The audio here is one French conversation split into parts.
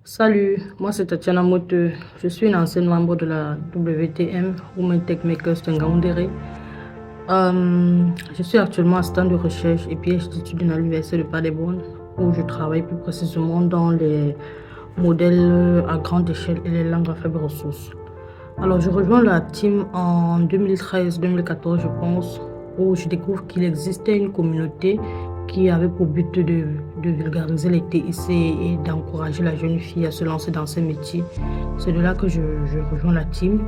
Salut, moi c'est Tatiana Mote. Je suis une ancienne membre de la WTM, Women Tech Makers de Ngaoundéré. Je suis actuellement assistante de recherche et piège d'études à l'Université de Paderborn, où je travaille plus précisément dans les modèles à grande échelle et les langues à faible ressource. Alors, je rejoins la team en 2013-2014, je pense, où je découvre qu'il existait une communauté qui avait pour but de vulgariser les TIC et d'encourager la jeune fille à se lancer dans ces métiers. C'est de là que je rejoins la team.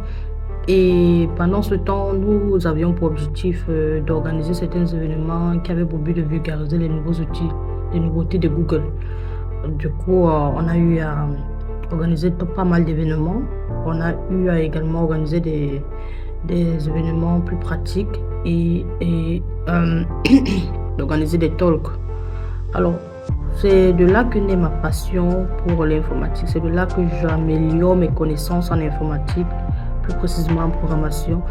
Et pendant ce temps, nous avions pour objectif d'organiser certains événements qui avaient pour but de vulgariser les nouveaux outils, les nouveautés de Google. Du coup, on a eu à organiser pas mal d'événements. On a eu à également organiser des événements plus pratiques et d'organiser des talks. Alors, c'est de là que naît ma passion pour l'informatique. C'est de là que j'améliore mes connaissances en informatique, plus précisément en programmation.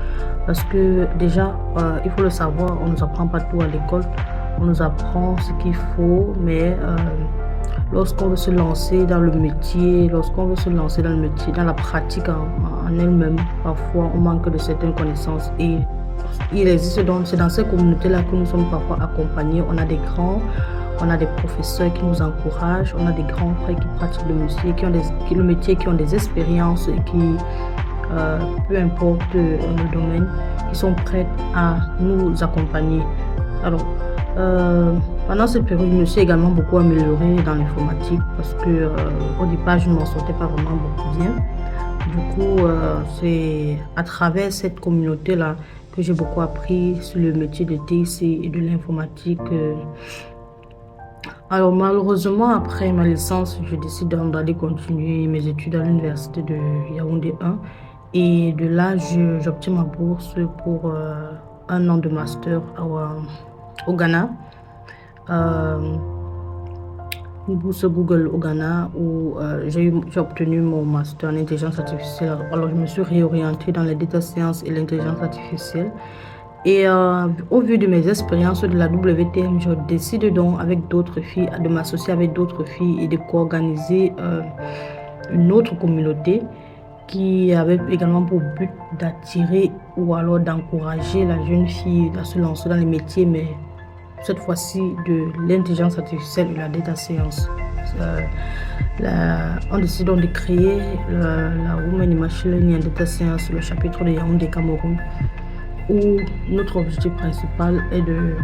Parce que déjà, il faut le savoir, on ne nous apprend pas tout à l'école. On nous apprend ce qu'il faut, mais lorsqu'on veut se lancer dans le métier, dans la pratique en elle-même, parfois on manque de certaines connaissances. Et il existe donc, c'est dans ces communautés-là que nous sommes parfois accompagnés. On a des grands, on a des professeurs qui nous encouragent, on a des grands frères qui pratiquent le métier, qui ont des expériences et qui, peu importe le domaine, qui sont prêts à nous accompagner. Alors, pendant cette période, je me suis également beaucoup améliorée dans l'informatique parce que au départ, je ne m'en sortais pas vraiment beaucoup bien. Du coup, c'est à travers cette communauté-là que j'ai beaucoup appris sur le métier de TIC et de l'informatique. Alors malheureusement, après ma licence, je décide d'aller continuer mes études à l'université de Yaoundé 1. Et de là, j'obtiens ma bourse pour un an de master au Ghana. Une bourse Google au Ghana où j'ai obtenu mon master en intelligence artificielle. Alors je me suis réorientée dans les data science et l'intelligence artificielle. Et au vu de mes expériences de la WTM, je décide donc avec d'autres filles de m'associer avec d'autres filles et de co-organiser une autre communauté qui avait également pour but d'attirer ou alors d'encourager la jeune fille à se lancer dans les métiers, mais cette fois-ci de l'intelligence artificielle et la data science. On décide donc de créer la Women in Machine Learning and Data Science, le chapitre de Yaoundé Cameroun, où notre objectif principal est de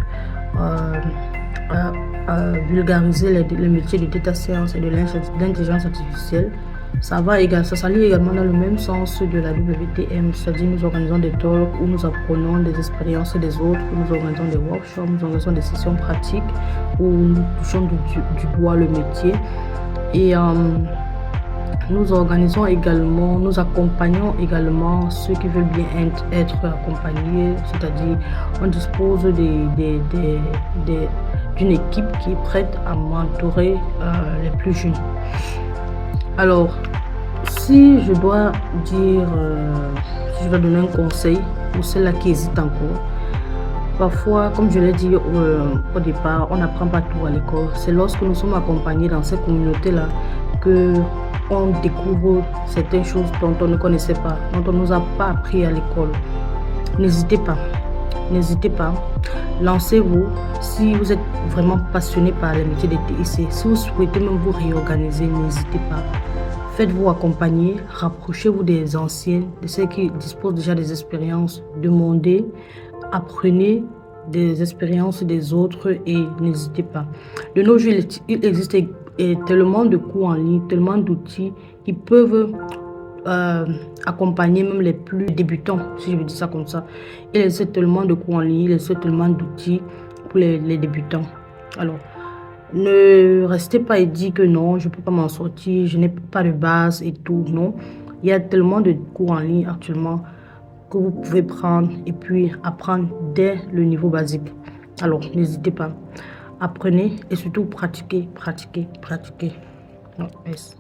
vulgariser les métiers de data science et de l'intelligence artificielle. Ça s'allie également dans le même sens de la WTM, c'est-à-dire nous organisons des talks où nous apprenons des expériences des autres, où nous organisons des workshops, nous organisons des sessions pratiques où nous touchons du doigt le métier. Et nous accompagnons également ceux qui veulent bien être accompagnés, c'est-à-dire on dispose d'une équipe qui est prête à mentorer les plus jeunes. Alors, si je dois donner un conseil pour ceux-là qui hésitent encore, parfois, comme je l'ai dit au départ, on n'apprend pas tout à l'école. C'est lorsque nous sommes accompagnés dans ces communautés-là que on découvre certaines choses dont on ne connaissait pas, dont on ne nous a pas appris à l'école. N'hésitez pas, lancez-vous. Si vous êtes vraiment passionné par les métiers de TIC, si vous souhaitez même vous réorganiser, n'hésitez pas. Faites-vous accompagner, rapprochez-vous des anciens, de ceux qui disposent déjà des expériences, demandez, apprenez des expériences des autres et n'hésitez pas. De nos jours, il existe tellement de cours en ligne, tellement d'outils qui peuvent accompagner même les plus débutants, si je veux dire ça comme ça. Il existe tellement de cours en ligne, il existe tellement d'outils pour les débutants. Alors, ne restez pas et dites que non, je ne peux pas m'en sortir, je n'ai pas de base et tout. Non, il y a tellement de cours en ligne actuellement que vous pouvez prendre et puis apprendre dès le niveau basique. Alors, n'hésitez pas. Apprenez et surtout pratiquez. Non, yes.